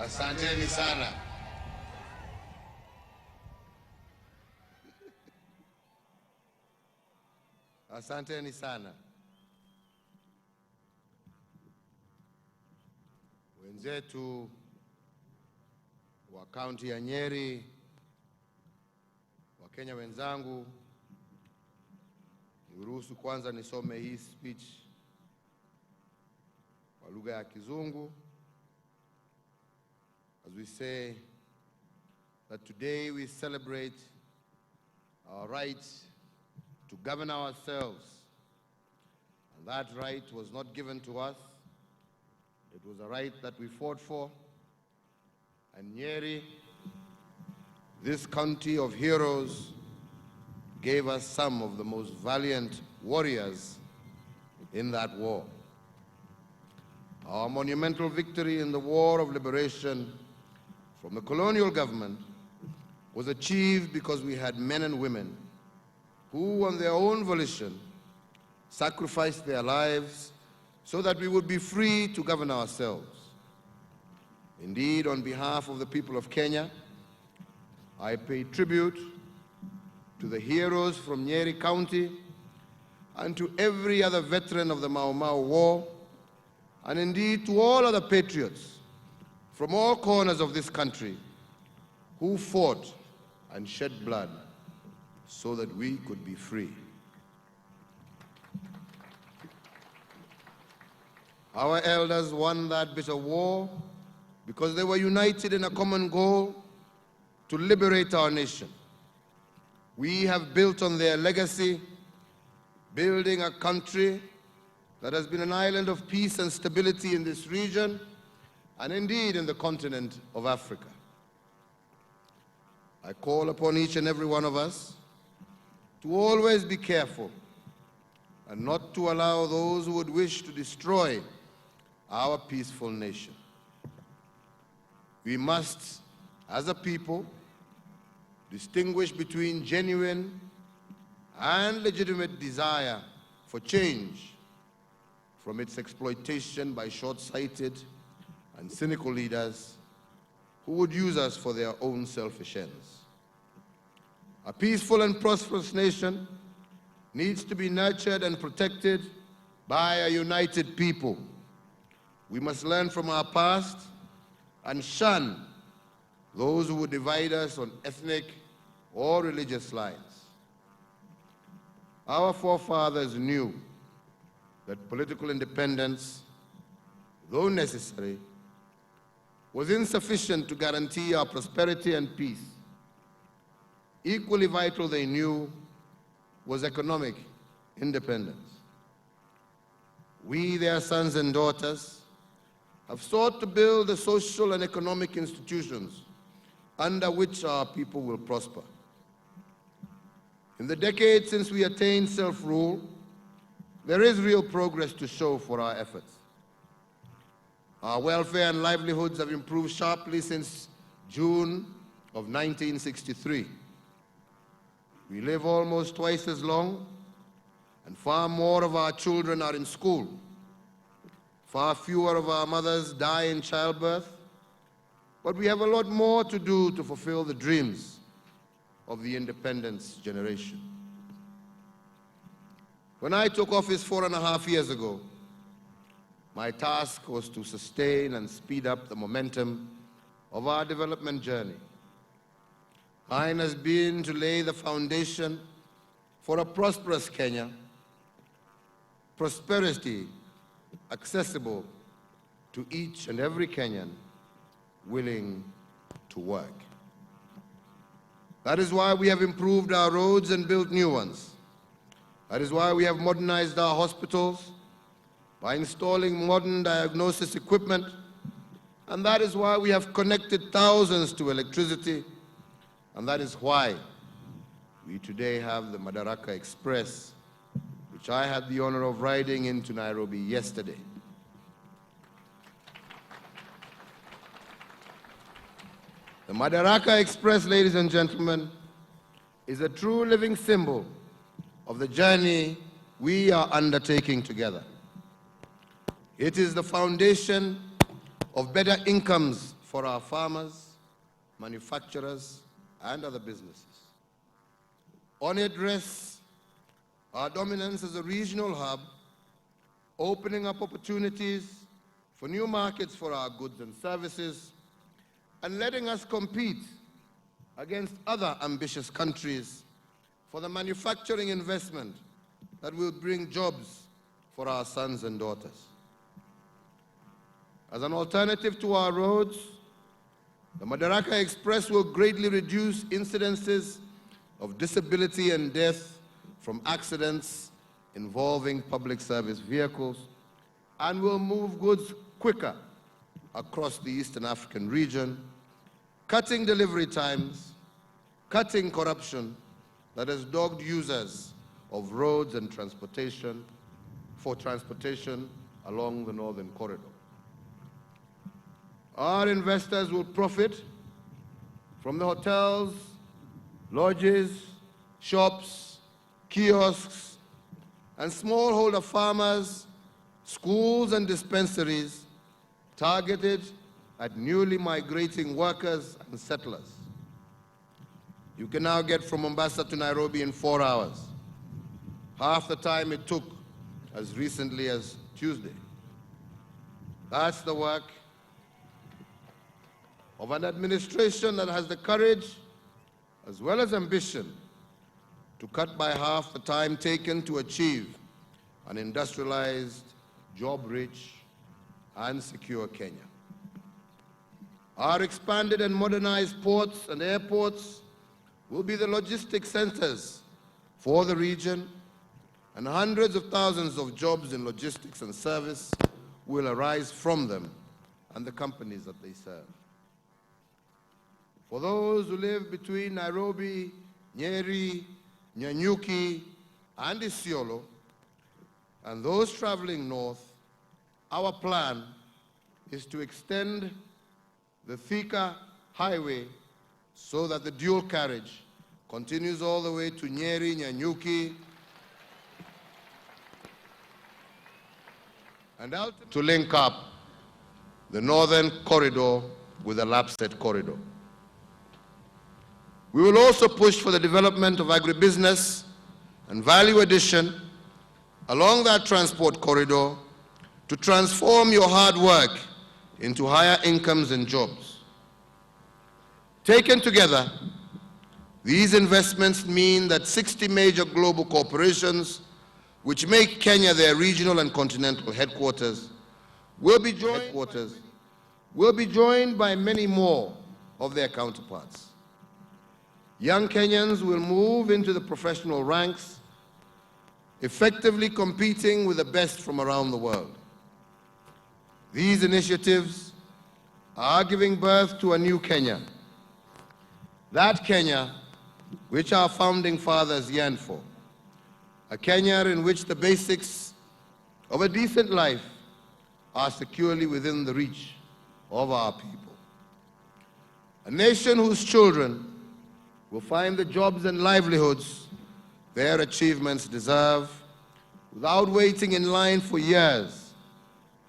Asanteni sana. Asanteni sana. Wenzetu wa kaunti ya Nyeri, Wakenya wenzangu, niruhusu kwanza nisome hii speech kwa lugha ya Kizungu. As we say that today we celebrate our right to govern ourselves. And that right was not given to us. It was a right that we fought for. And Nyeri, this county of heroes, gave us some of the most valiant warriors in that war. Our monumental victory in the War of Liberation from the colonial government was achieved because we had men and women who, on their own volition, sacrificed their lives so that we would be free to govern ourselves. Indeed, on behalf of the people of Kenya, I pay tribute to the heroes from Nyeri County and to every other veteran of the Mau Mau War, and indeed to all other patriots from all corners of this country who fought and shed blood so that we could be free. Our elders won that bitter war because they were united in a common goal to liberate our nation. We have built on their legacy, building a country that has been an island of peace and stability in this region, and indeed in the continent of Africa. I call upon each and every one of us to always be careful and not to allow those who would wish to destroy our peaceful nation. We must, as a people, distinguish between genuine and legitimate desire for change from its exploitation by short-sighted and cynical leaders who would use us for their own selfish ends. A peaceful and prosperous nation needs to be nurtured and protected by a united people. We must learn from our past and shun those who would divide us on ethnic or religious lines. Our forefathers knew that political independence, though necessary, was insufficient to guarantee our prosperity and peace. Equally vital, they knew, was economic independence. We, their sons and daughters, have sought to build the social and economic institutions under which our people will prosper. In the decades since we attained self-rule, there is real progress to show for our efforts. Our welfare and livelihoods have improved sharply since June of 1963. We live almost twice as long, and far more of our children are in school. Far fewer of our mothers die in childbirth, but we have a lot more to do to fulfill the dreams of the independence generation. When I took office 4.5 years ago, my task was to sustain and speed up the momentum of our development journey. Mine has been to lay the foundation for a prosperous Kenya, prosperity accessible to each and every Kenyan willing to work. That is why we have improved our roads and built new ones. That is why we have modernized our hospitals by installing modern diagnosis equipment, and that is why we have connected thousands to electricity, and that is why we today have the Madaraka Express, which I had the honor of riding into Nairobi yesterday. The Madaraka Express, ladies and gentlemen, is a true living symbol of the journey we are undertaking together. It is the foundation of better incomes for our farmers, manufacturers, and other businesses. On it rests our dominance as a regional hub, opening up opportunities for new markets for our goods and services, and letting us compete against other ambitious countries for the manufacturing investment that will bring jobs for our sons and daughters. As an alternative to our roads, the Madaraka Express will greatly reduce incidences of disability and death from accidents involving public service vehicles, and will move goods quicker across the Eastern African region, cutting delivery times, cutting corruption that has dogged users of roads and transportation along the Northern Corridor. Our investors will profit from the hotels, lodges, shops, kiosks, and smallholder farmers, schools and dispensaries targeted at newly migrating workers and settlers. You can now get from Mombasa to Nairobi in 4 hours, half the time it took as recently as Tuesday. That's the work of an administration that has the courage as well as ambition to cut by half the time taken to achieve an industrialized, job-rich, and secure Kenya. Our expanded and modernized ports and airports will be the logistics centers for the region, and hundreds of thousands of jobs in logistics and service will arise from them and the companies that they serve. For those who live between Nairobi, Nyeri, Nanyuki, and Isiolo, and those traveling north, our plan is to extend the Thika Highway so that the dual carriage continues all the way to Nyeri, Nanyuki, and out to link up the Northern Corridor with the Lapsset Corridor. We will also push for the development of agribusiness and value addition along that transport corridor to transform your hard work into higher incomes and jobs. Taken together, these investments mean that 60 major global corporations, which make Kenya their regional and continental headquarters, will be joined by many more of their counterparts. Young Kenyans will move into the professional ranks, effectively competing with the best from around the world. These initiatives are giving birth to a new Kenya. That Kenya which our founding fathers yearned for. A Kenya in which the basics of a decent life are securely within the reach of our people. A nation whose children will find the jobs and livelihoods their achievements deserve without waiting in line for years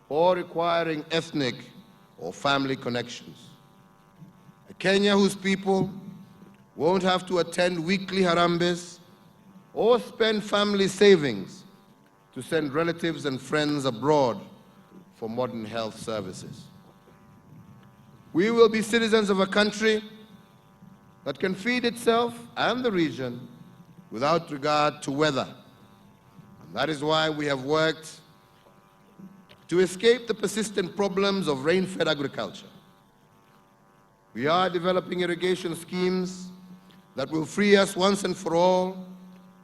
or requiring ethnic or family connections. A Kenya whose people won't have to attend weekly harambes or spend family savings to send relatives and friends abroad for modern health services. We will be citizens of a country that can feed itself and the region without regard to weather. And that is why we have worked to escape the persistent problems of rain-fed agriculture. We are developing irrigation schemes that will free us once and for all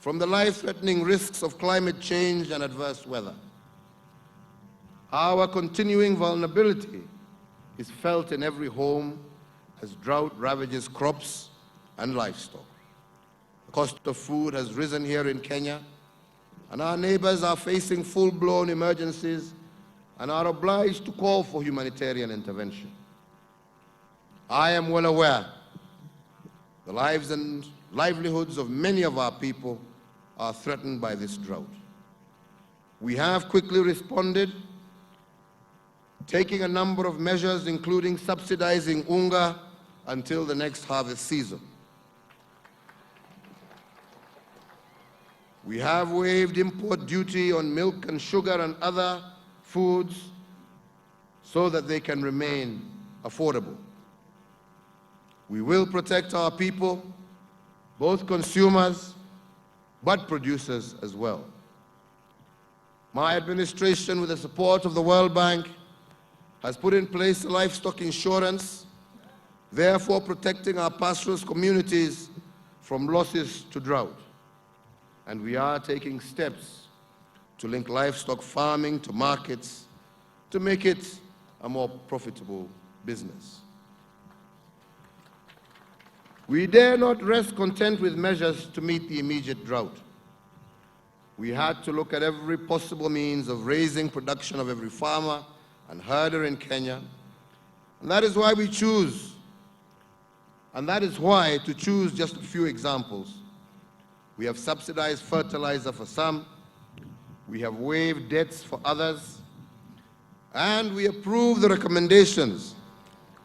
from the life-threatening risks of climate change and adverse weather. Our continuing vulnerability is felt in every home as drought ravages crops and livestock. The cost of food has risen here in Kenya, and our neighbors are facing full-blown emergencies and are obliged to call for humanitarian intervention. I am well aware the lives and livelihoods of many of our people are threatened by this drought. We have quickly responded taking a number of measures including subsidizing unga until the next harvest season. We have waived import duty on milk and sugar and other foods so that they can remain affordable. We will protect our people, both consumers but producers as well. My administration, with the support of the World Bank, has put in place livestock insurance, therefore protecting our pastoralist communities from losses to drought. And we are taking steps to link livestock farming to markets to make it a more profitable business. We dare not rest content with measures to meet the immediate drought. We had to look at every possible means of raising production of every farmer and herder in Kenya. And that is why to choose just a few examples, we have subsidized fertilizer for some, we have waived debts for others, and we approved the recommendations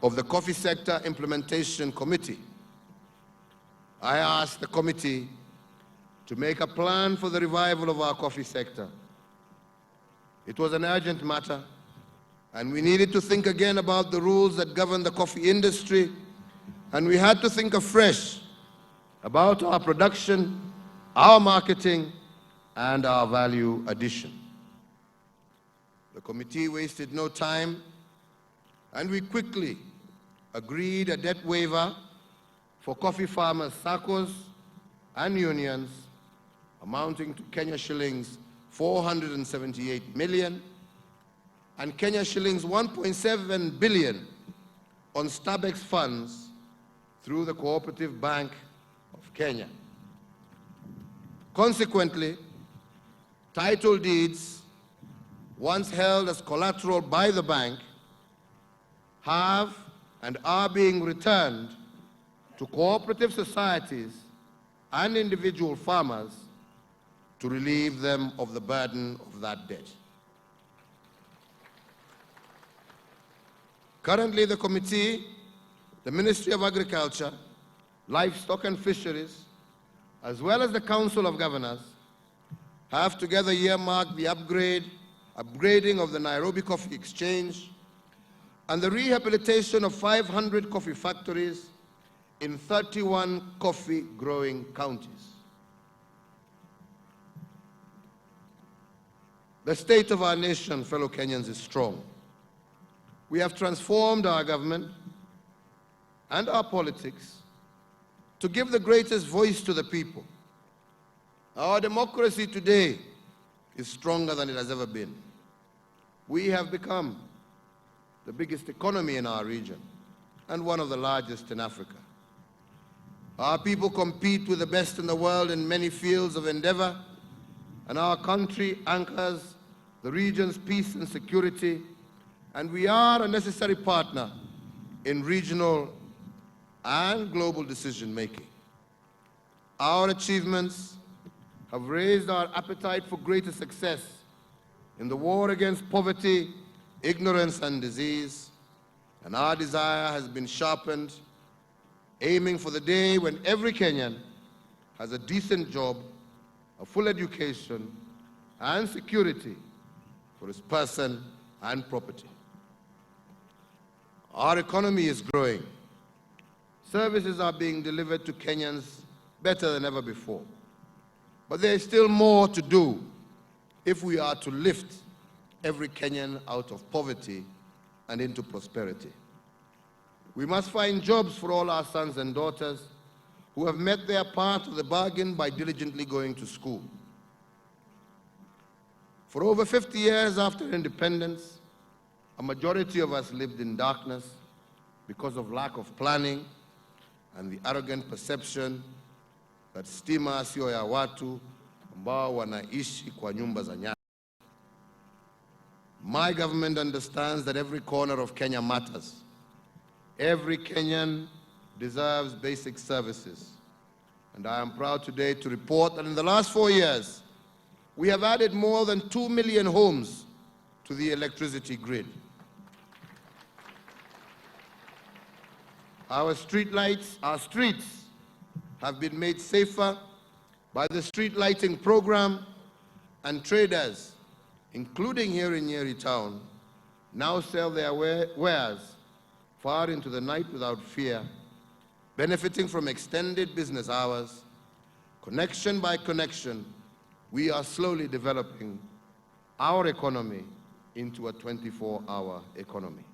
of the Coffee Sector Implementation Committee. I asked the committee to make a plan for the revival of our coffee sector. It was an urgent matter, and we needed to think again about the rules that govern the coffee industry, and we had to think afresh about our production, our marketing, and our value addition. The committee wasted no time, and we quickly agreed a debt waiver for coffee farmers, SACCOs, and unions amounting to Kenya shillings 478 million and Kenya shillings 1.7 billion on Starbucks funds through the Cooperative Bank of Kenya. Consequently, title deeds, once held as collateral by the bank, have and are being returned to cooperative societies and individual farmers to relieve them of the burden of that debt. Currently, the committee, the Ministry of Agriculture, Livestock and Fisheries, as well as the Council of Governors, have together earmarked the upgrading of the Nairobi Coffee Exchange and the rehabilitation of 500 coffee factories in 31 coffee-growing counties. The state of our nation, fellow Kenyans, is strong. We have transformed our government and our politics to give the greatest voice to the people. Our democracy today is stronger than it has ever been. We have become the biggest economy in our region and one of the largest in Africa. Our people compete with the best in the world in many fields of endeavor, and our country anchors the region's peace and security, and we are a necessary partner in regional and global decision-making. Our achievements have raised our appetite for greater success in the war against poverty, ignorance, and disease, and our desire has been sharpened, aiming for the day when every Kenyan has a decent job, a full education, and security for his person and property. Our economy is growing. Services are being delivered to Kenyans better than ever before. But there is still more to do if we are to lift every Kenyan out of poverty and into prosperity. We must find jobs for all our sons and daughters who have met their part of the bargain by diligently going to school. For over 50 years after independence, a majority of us lived in darkness because of lack of planning and the arrogant perception that stima sio ya watu ambao wanaishi kwa nyumba za nyasi. My government understands that every corner of Kenya matters. Every Kenyan deserves basic services. And I am proud today to report that in the last 4 years, we have added more than 2 million homes to the electricity grid. Our streets have been made safer by the street lighting program, and traders, including here in Nyeri town, now sell their wares far into the night without fear, benefiting from extended business hours. Connection by connection, we are slowly developing our economy into a 24-hour economy.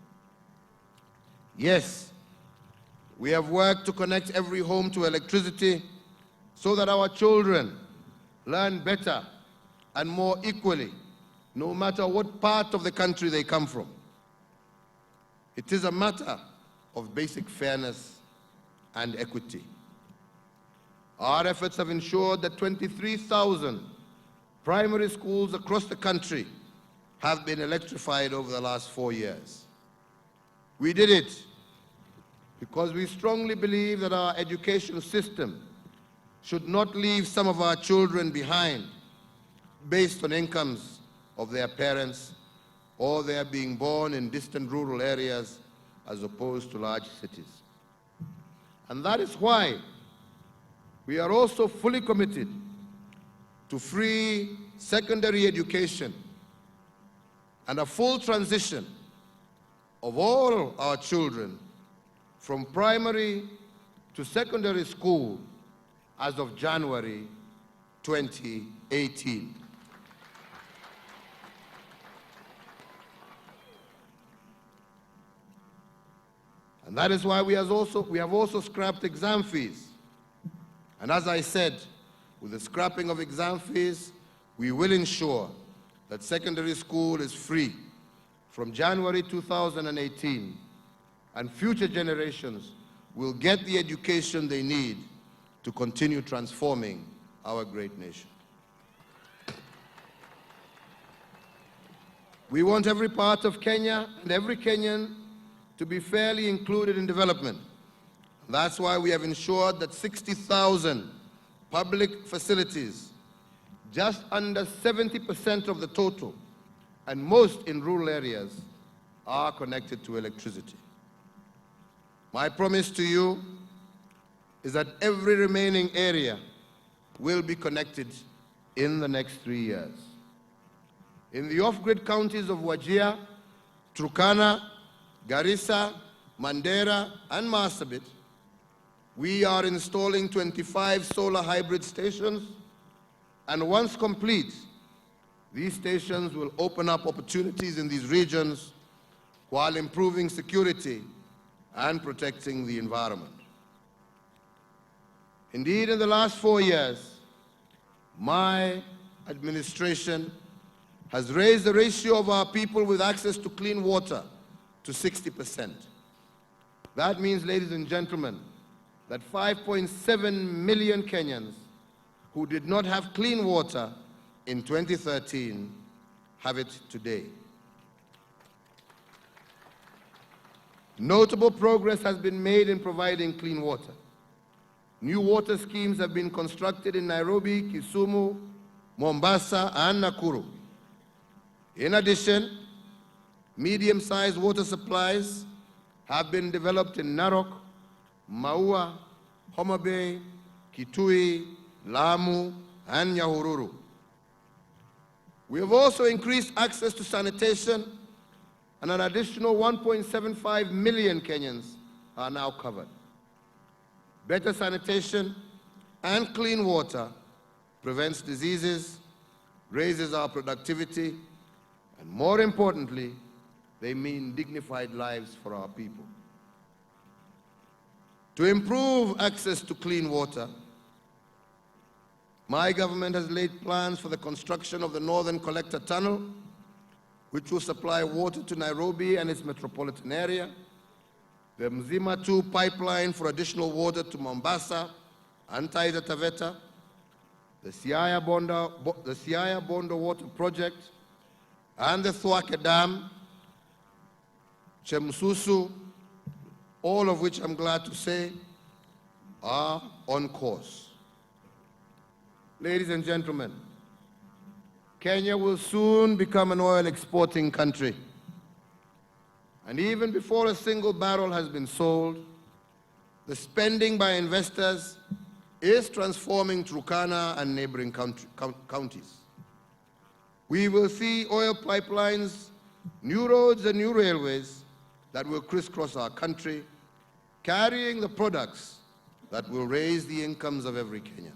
Yes, we have worked to connect every home to electricity so that our children learn better and more equally, no matter what part of the country they come from. It is a matter of basic fairness and equity. Our efforts have ensured that 23,000 primary schools across the country have been electrified over the last 4 years. We did it because we strongly believe that our education system should not leave some of our children behind based on incomes of their parents or their being born in distant rural areas as opposed to large cities. And that is why we are also fully committed to free secondary education and a full transition of all our children from primary to secondary school as of January 2018. And that is why we have also scrapped exam fees. And as I said, with the scrapping of exam fees, we will ensure that secondary school is free from January 2018, and future generations will get the education they need to continue transforming our great nation. We want every part of Kenya and every Kenyan to be fairly included in development. That's why we have ensured that 60,000 public facilities, just under 70% of the total, and most in rural areas, are connected to electricity. My promise to you is that every remaining area will be connected in the next 3 years. In the off-grid counties of Wajir, Turkana, Garissa, Mandera, and Marsabit, we are installing 25 solar hybrid stations, and once complete, these stations will open up opportunities in these regions while improving security and protecting the environment. Indeed, in the last 4 years, my administration has raised the ratio of our people with access to clean water to 60%. That means, ladies and gentlemen, that 5.7 million Kenyans who did not have clean water in 2013 have it today. Notable progress has been made in providing clean water. New water schemes have been constructed in Nairobi, Kisumu, Mombasa, and Nakuru. In addition, medium-sized water supplies have been developed in Narok, Maua, Homa Bay, Kitui, Lamu, and Nyahururu. We have also increased access to sanitation, and an additional 1.75 million Kenyans are now covered. Better sanitation and clean water prevents diseases, raises our productivity, and more importantly, they mean dignified lives for our people. To improve access to clean water, my government has laid plans for the construction of the Northern Collector Tunnel, which will supply water to Nairobi and its metropolitan area, the Mzima 2 pipeline for additional water to Mombasa and Taita Taveta, the Siaya Bondo Water Project, and the Thwake Dam, Chemsusu, all of which I'm glad to say are on course. Ladies and gentlemen, Kenya will soon become an oil exporting country. And even before a single barrel has been sold, the spending by investors is transforming Turkana and neighboring counties. We will see oil pipelines, new roads and new railways that will crisscross our country, carrying the products that will raise the incomes of every Kenyan.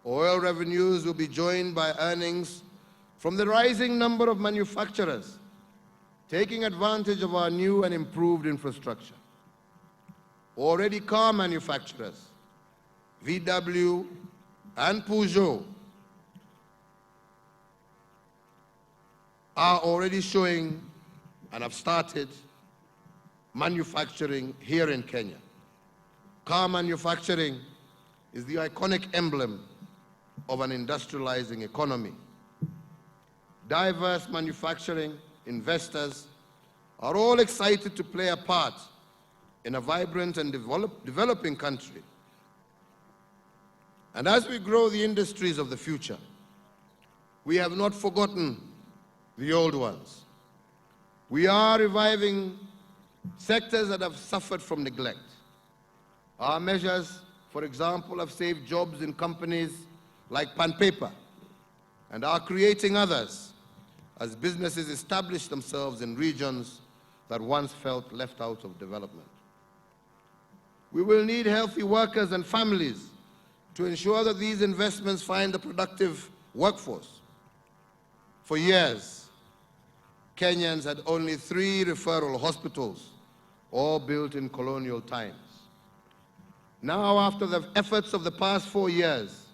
Oil revenues will be joined by earnings from the rising number of manufacturers taking advantage of our new and improved infrastructure. Already car manufacturers, VW and Peugeot, are already showing and have started manufacturing here in Kenya. Car manufacturing is the iconic emblem of an industrializing economy. Diverse manufacturing investors are all excited to play a part in a vibrant and developing country. And as we grow the industries of the future, we have not forgotten the old ones. We are reviving sectors that have suffered from neglect. Our measures, for example, have saved jobs in companies like Pan Paper and are creating others as businesses establish themselves in regions that once felt left out of development. We will need healthy workers and families to ensure that these investments find a productive workforce. For years, Kenyans had only 3 referral hospitals, all built in colonial times. Now, after the efforts of the past 4 years,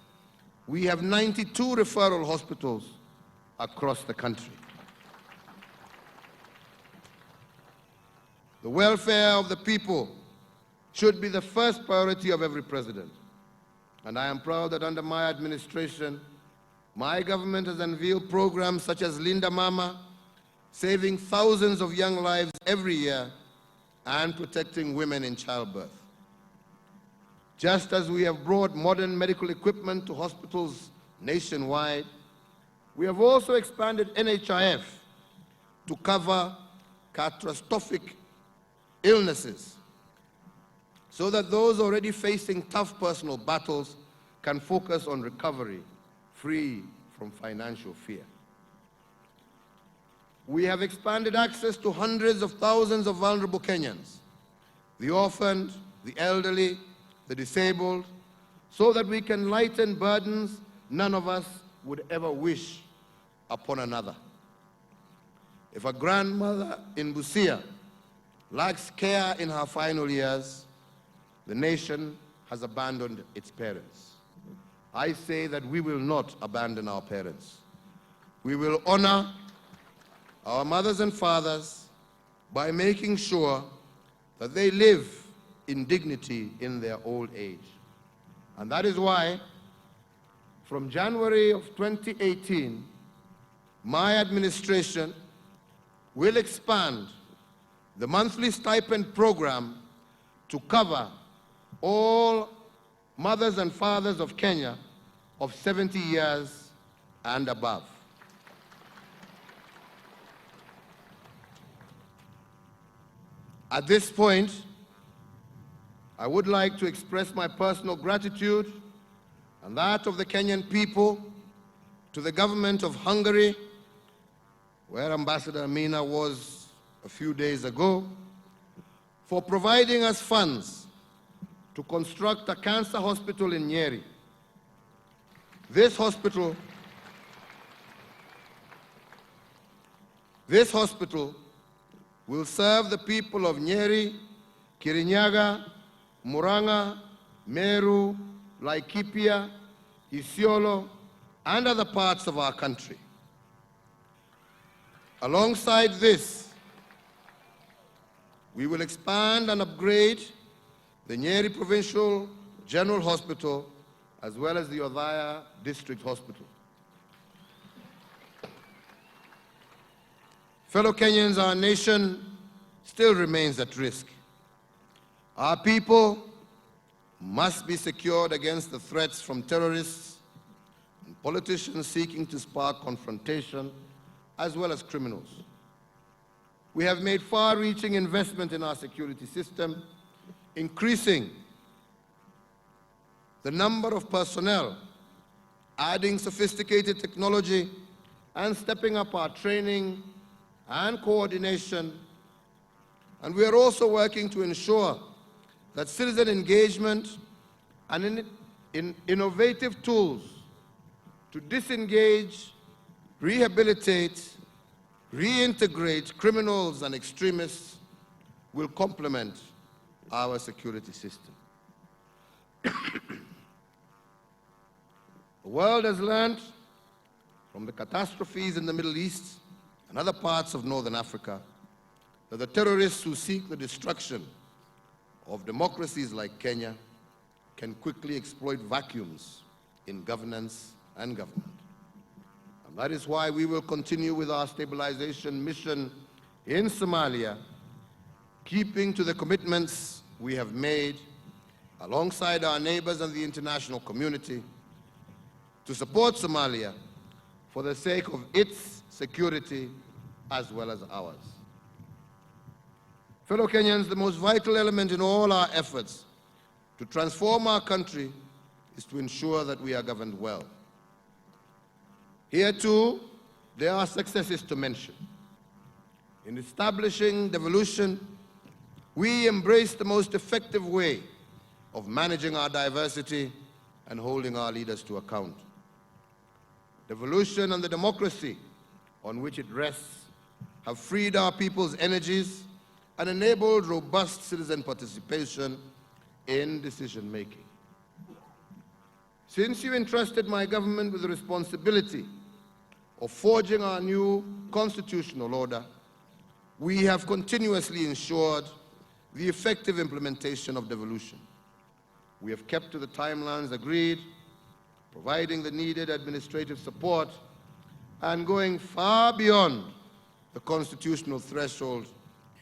we have 92 referral hospitals across the country. The welfare of the people should be the first priority of every president. And I am proud that under my administration, my government has unveiled programs such as Linda Mama, saving thousands of young lives every year and protecting women in childbirth. Just as we have brought modern medical equipment to hospitals nationwide, we have also expanded NHIF to cover catastrophic illnesses so that those already facing tough personal battles can focus on recovery, free from financial fear. We have expanded access to hundreds of thousands of vulnerable Kenyans, the orphaned, the elderly, the disabled, so that we can lighten burdens none of us would ever wish upon another. If a grandmother in Busia lacks care in her final years, the nation has abandoned its parents. I say that we will not abandon our parents. We will honor our mothers and fathers by making sure that they live in dignity in their old age. And that is why, from January of 2018, my administration will expand the monthly stipend program to cover all mothers and fathers of Kenya of 70 years and above. At this point, I would like to express my personal gratitude and that of the Kenyan people to the government of Hungary, where Ambassador Amina was a few days ago, for providing us funds to construct a cancer hospital in Nyeri. This hospital will serve the people of Nyeri, Kirinyaga, Muranga, Meru, Laikipia, Isiolo, and other parts of our country. Alongside this, we will expand and upgrade the Nyeri Provincial General Hospital as well as the Othaya District Hospital. Fellow Kenyans, our nation still remains at risk. Our people must be secured against the threats from terrorists and politicians seeking to spark confrontation, as well as criminals. We have made far-reaching investment in our security system, increasing the number of personnel, adding sophisticated technology, and stepping up our training and coordination. And we are also working to ensure that citizen engagement and innovative tools to disengage, rehabilitate, reintegrate criminals and extremists will complement our security system. The world has learned from the catastrophes in the Middle East and other parts of Northern Africa that the terrorists who seek the destruction of democracies like Kenya can quickly exploit vacuums in governance and government. And that is why we will continue with our stabilization mission in Somalia, keeping to the commitments we have made alongside our neighbors and the international community to support Somalia for the sake of its security as well as ours. Fellow Kenyans, the most vital element in all our efforts to transform our country is to ensure that we are governed well. Here too, there are successes to mention. In establishing devolution, we embrace the most effective way of managing our diversity and holding our leaders to account. Devolution and the democracy on which it rests have freed our people's energies and enabled robust citizen participation in decision-making. Since you entrusted my government with the responsibility of forging our new constitutional order, we have continuously ensured the effective implementation of devolution. We have kept to the timelines agreed, providing the needed administrative support, and going far beyond the constitutional threshold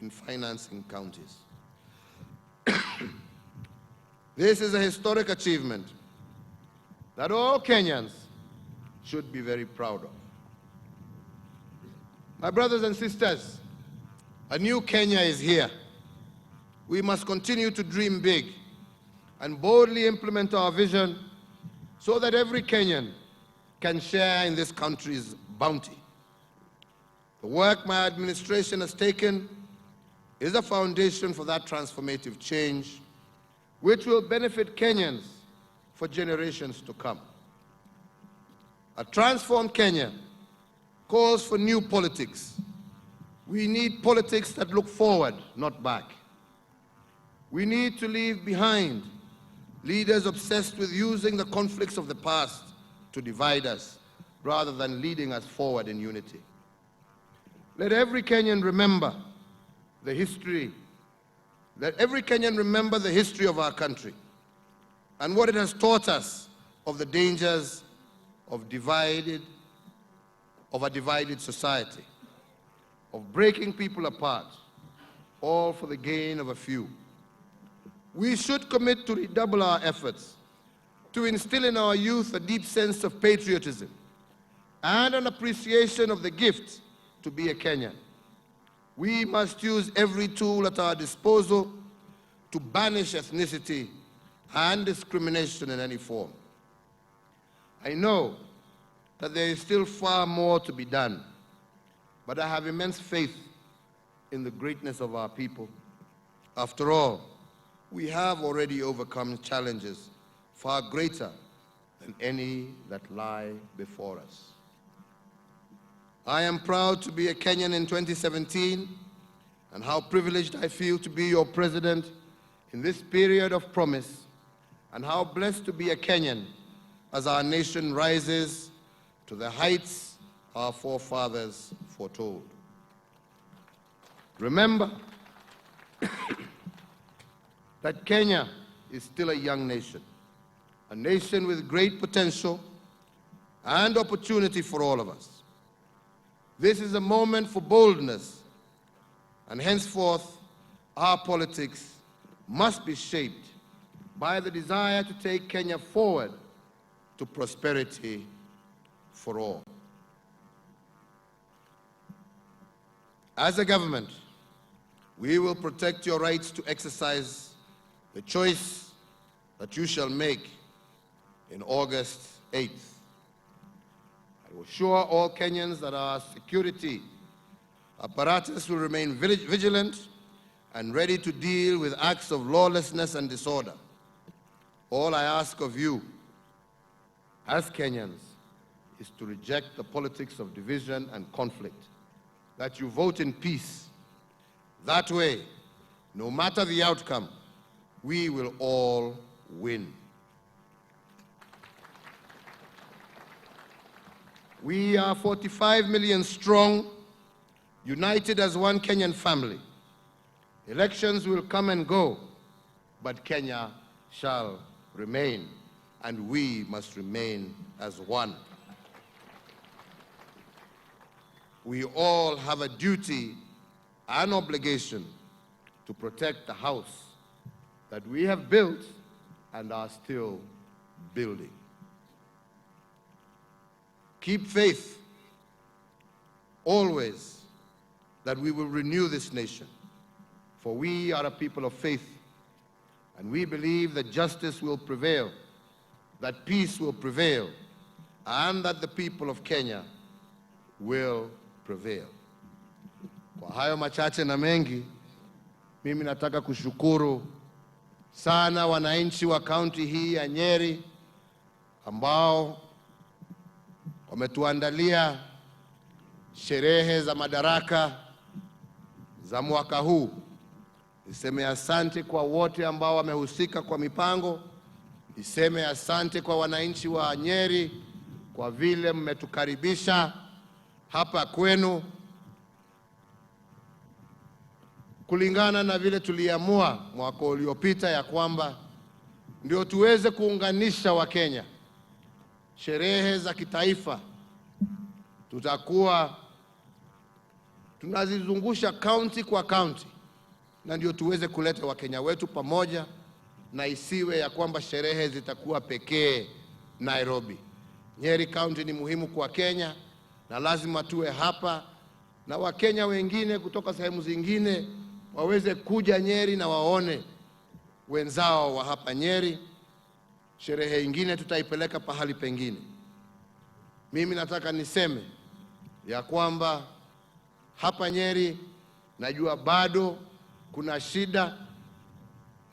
in financing counties. This is a historic achievement that all Kenyans should be very proud of. My brothers and sisters, a new Kenya is here. We must continue to dream big and boldly implement our vision so that every Kenyan can share in this country's bounty. The work my administration has taken is a foundation for that transformative change, which will benefit Kenyans for generations to come. A transformed Kenya calls for new politics. We need politics that look forward, not back. We need to leave behind leaders obsessed with using the conflicts of the past to divide us, rather than leading us forward in unity. Let every Kenyan remember the history. Let every Kenyan remember the history of our country and what it has taught us of the dangers of a divided society, of breaking people apart, all for the gain of a few. We should commit to redouble our efforts to instill in our youth a deep sense of patriotism and an appreciation of the gift to be a Kenyan. We must use every tool at our disposal to banish ethnicity and discrimination in any form. I know that there is still far more to be done, but I have immense faith in the greatness of our people. After all, we have already overcome challenges far greater than any that lie before us. I am proud to be a Kenyan in 2017, and how privileged I feel to be your president in this period of promise, and how blessed to be a Kenyan as our nation rises to the heights our forefathers foretold. Remember that Kenya is still a young nation, a nation with great potential and opportunity for all of us. This is a moment for boldness, and henceforth our politics must be shaped by the desire to take Kenya forward to prosperity for all. As a government, we will protect your rights to exercise the choice that you shall make in August 8th. I will assure all Kenyans that our security apparatus will remain vigilant and ready to deal with acts of lawlessness and disorder. All I ask of you as Kenyans is to reject the politics of division and conflict, that you vote in peace. That way, no matter the outcome, we will all win. We are 45 million strong, united as one Kenyan family. Elections will come and go, but Kenya shall remain, and we must remain as one. We all have a duty and obligation to protect the house that we have built and are still building. Keep faith always that we will renew this nation, for we are a people of faith, and we believe that justice will prevail, that peace will prevail, and that the people of Kenya will prevail. Kwa hayo machache na mengi, mimi nataka kushukuru sana wananchi wa kaunti hii ya Nyeri ambao wametuandalia sherehe za Madaraka za mwaka huu. Niseme asante kwa wote ambao wamehusika kwa mipango. Niseme asante kwa wananchi wa Nyeri kwa vile mmetukaribisha hapa kwenu. Kulingana na vile tuliamua mwaka uliopita ya kwamba ndio tuweze kuunganisha Wakenya, sherehe za kitaifa tutakuwa tunazizungusha kaunti kwa kaunti, na ndio tuweze kuleta Wakenya wetu pamoja, na isiwe ya kwamba sherehe zitakuwa pekee Nairobi. Nyeri County ni muhimu kwa Kenya na lazima tuwe hapa, na Wakenya wengine kutoka sehemu zingine waweze kuja Nyeri na waone wenzao wa hapa Nyeri. Sherehe ingine tutaipeleka pahali pengine. Mimi nataka niseme ya kwamba hapa Nyeri najua bado kuna shida,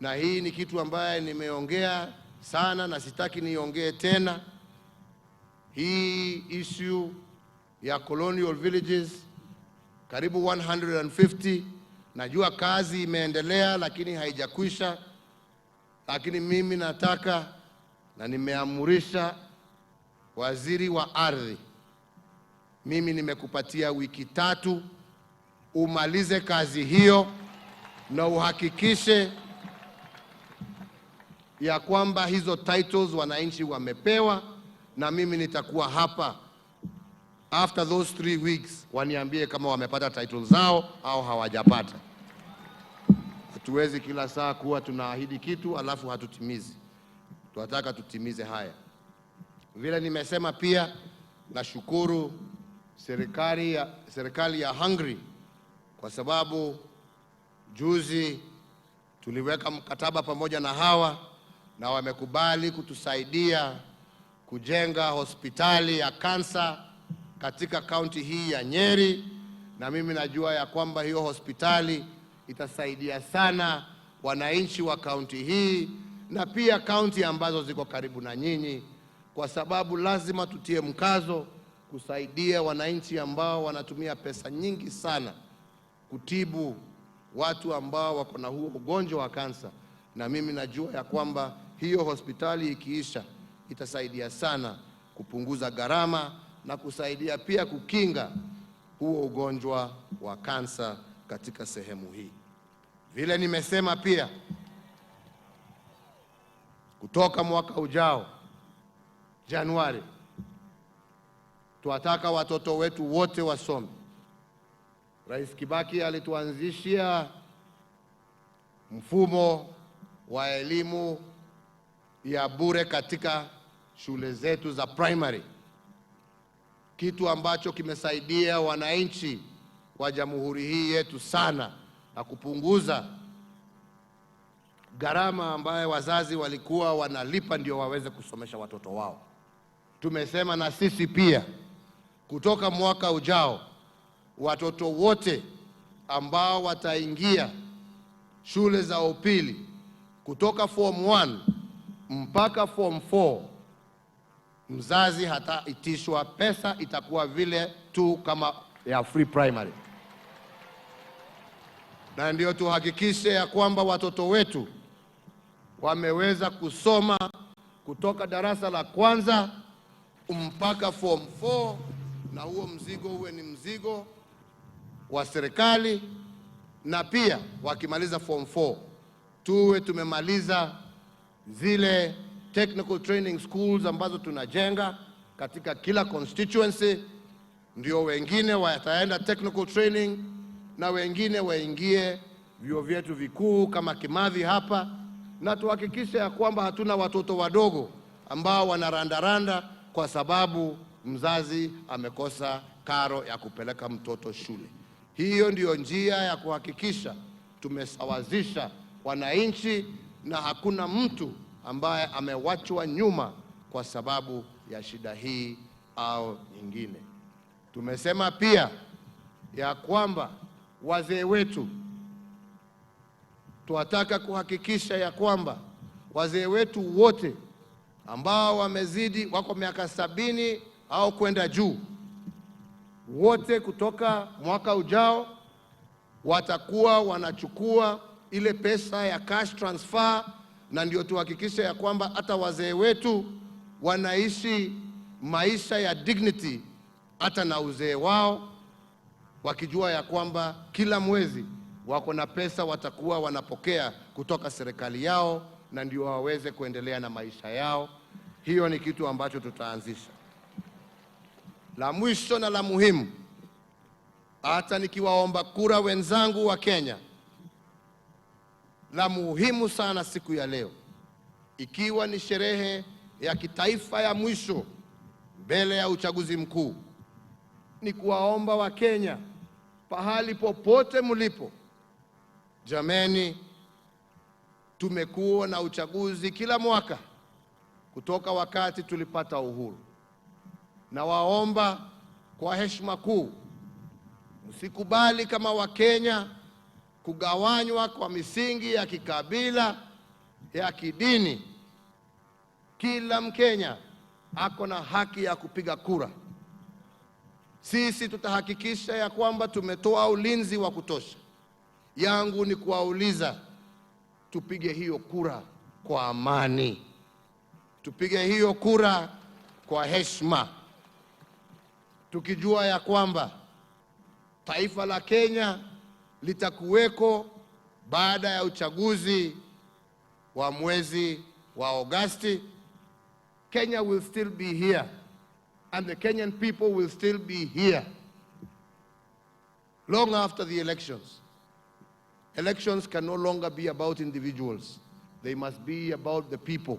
na hii ni kitu ambaye nimeongea sana na sitaki niongee tena. Hii issue ya colonial villages karibu 150, najua kazi imeendelea lakini haijakwisha, lakini mimi nataka na nimeamurisha waziri wa ardhi, mimi nimekupatia wiki 3 umalize kazi hiyo na uhakikishe ya kwamba hizo titles wananchi wamepewa, na mimi nitakuwa hapa after those 3 weeks waniambie kama wamepata titles zao au hawajapata. Hatuwezi kila saa kuwa tunaahidi kitu alafu hatutimizi. Tunataka tutimize haya. Vile nimesema pia, nashukuru serikali ya Hungary kwa sababu juzi tuliweka mkataba pamoja na hawa na wamekubali kutusaidia kujenga hospitali ya kansa katika kaunti hii ya Nyeri, na mimi najua ya kwamba hiyo hospitali itasaidia sana wananchi wa kaunti hii na pia kaunti ambazo ziko karibu na nyinyi, kwa sababu lazima tutie mkazo kusaidia wananchi ambao wanatumia pesa nyingi sana kutibu watu ambao wako na huo ugonjwa wa kansa. Na mimi najua ya kwamba hiyo hospitali ikiisha itasaidia sana kupunguza gharama na kusaidia pia kukinga huo ugonjwa wa kansa katika sehemu hii. Vile nimesema pia, kutoka mwaka ujao Januari tunataka watoto wetu wote wasome. Rais Kibaki alituanzishia mfumo wa elimu ya bure katika shule zetu za primary, kitu ambacho kimesaidia wananchi wa jamhuri hii yetu sana na kupunguza gharama ambayo wazazi walikuwa wanalipa ndio waweze kusomesha watoto wao. Tumesema na sisi pia kutoka mwaka ujao watoto wote ambao wataingia shule za upili kutoka form 1 mpaka form 4, mzazi hataitishwa pesa, itakuwa vile tu kama ya free primary. Na ndio tuhakikishe ya kwamba watoto wetu wameweza kusoma kutoka darasa la kwanza mpaka form 4, na huo mzigo uwe ni mzigo wa serikali, na pia wakimaliza form 4 tuwe tumemaliza zile technical training schools ambazo tunajenga katika kila constituency, ndio wengine wataenda technical training na wengine waingie vyuo vyetu vikuu kama Kimathi hapa, na tuhakikishe ya kwamba hatuna watoto wadogo ambao wanarandaranda kwa sababu mzazi amekosa karo ya kupeleka mtoto shule. Hiyo ndiyo njia ya kuhakikisha tumesawazisha wananchi na hakuna mtu ambaye amewachwa nyuma kwa sababu ya shida hii au nyingine. Tumesema pia ya kwamba wazee wetu, tunataka kuhakikisha ya kwamba wazee wetu wote ambao wamezidi wako miaka 70 au kwenda juu, wote kutoka mwaka ujao watakuwa wanachukua ile pesa ya cash transfer, na ndio tuhakikishe ya kwamba hata wazee wetu wanaishi maisha ya dignity hata na uzee wao, wakijua ya kwamba kila mwezi wako na pesa watakuwa wanapokea kutoka serikali yao, na ndio waweze kuendelea na maisha yao. Hiyo ni kitu ambacho tutaanzisha. La mwisho na la muhimu, hata nikiwaomba kura wenzangu wa Kenya, la muhimu sana siku ya leo, ikiwa ni sherehe ya kitaifa ya mwisho mbele ya uchaguzi mkuu, ni kuwaomba wa Kenya pahali popote mlipo, jameni, tumekuwa na uchaguzi kila mwaka kutoka wakati tulipata uhuru, na waomba kwa heshima kuu msikubali kama Wakenya kugawanywa kwa misingi ya kikabila, ya kidini. Kila Mkenya ako na haki ya kupiga kura. Sisi tutahakikisha ya kwamba tumetoa ulinzi wa kutosha. Yangu ni kuwauliza, tupige hiyo kura kwa amani, tupige hiyo kura kwa heshima, tukijua ya kwamba taifa la Kenya litakuweko baada ya uchaguzi wa mwezi wa Agosti. Kenya will still be here, and the Kenyan people will still be here long after the elections. Elections can no longer be about individuals. They must be about the people.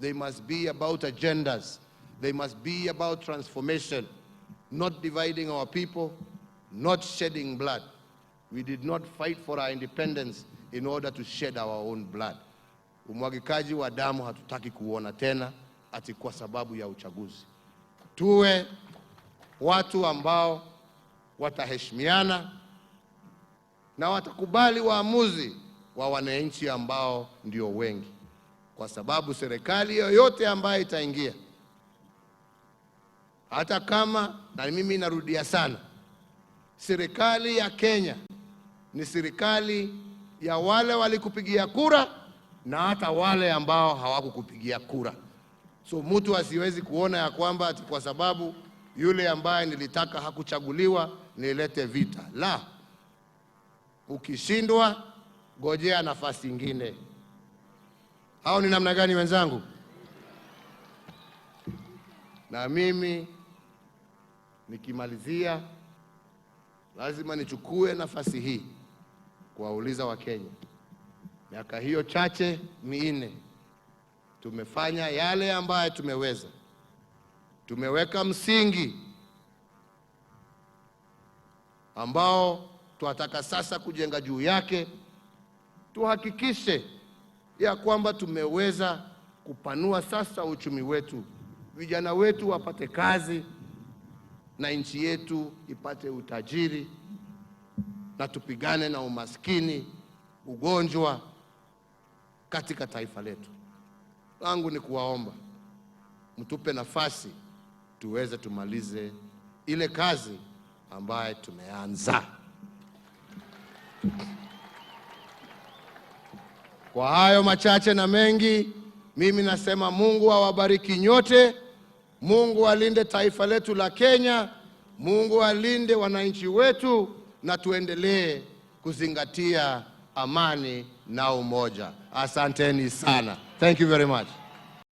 They must be about agendas. They must be about transformation, not dividing our people, not shedding blood. We did not fight for our independence in order to shed our own blood. Umwagikaji wa damu hatutaki kuona tena ati kwa sababu ya uchaguzi. Tuwe watu ambao wataheshimiana na watakubali waamuzi wa wananchi ambao ndio wengi, kwa sababu serikali yoyote ambayo itaingia, hata kama, na mimi narudia sana, serikali ya Kenya ni serikali ya wale walikupigia kura na hata wale ambao hawakukupigia kura. So mtu asiwezi kuona ya kwamba kwa sababu yule ambaye nilitaka hakuchaguliwa nilete vita. La, ukishindwa ngojea nafasi nyingine. Hao ni namna gani wenzangu? Na mimi nikimalizia, lazima nichukue nafasi hii kuwauliza Wakenya, miaka hiyo chache minne tumefanya yale ambayo tumeweza. Tumeweka msingi ambao tunataka sasa kujenga juu yake. Tuhakikishe ya kwamba tumeweza kupanua sasa uchumi wetu, vijana wetu wapate kazi na nchi yetu ipate utajiri, na tupigane na umaskini, ugonjwa katika taifa letu. Langu ni kuwaomba mtupe nafasi tuweze tumalize ile kazi ambaye tumeanza. Kwa hayo machache na mengi, mimi nasema Mungu awabariki nyote. Mungu alinde taifa letu la Kenya. Mungu alinde wananchi wetu, na tuendelee kuzingatia amani na umoja. Asanteni sana. Thank you very much.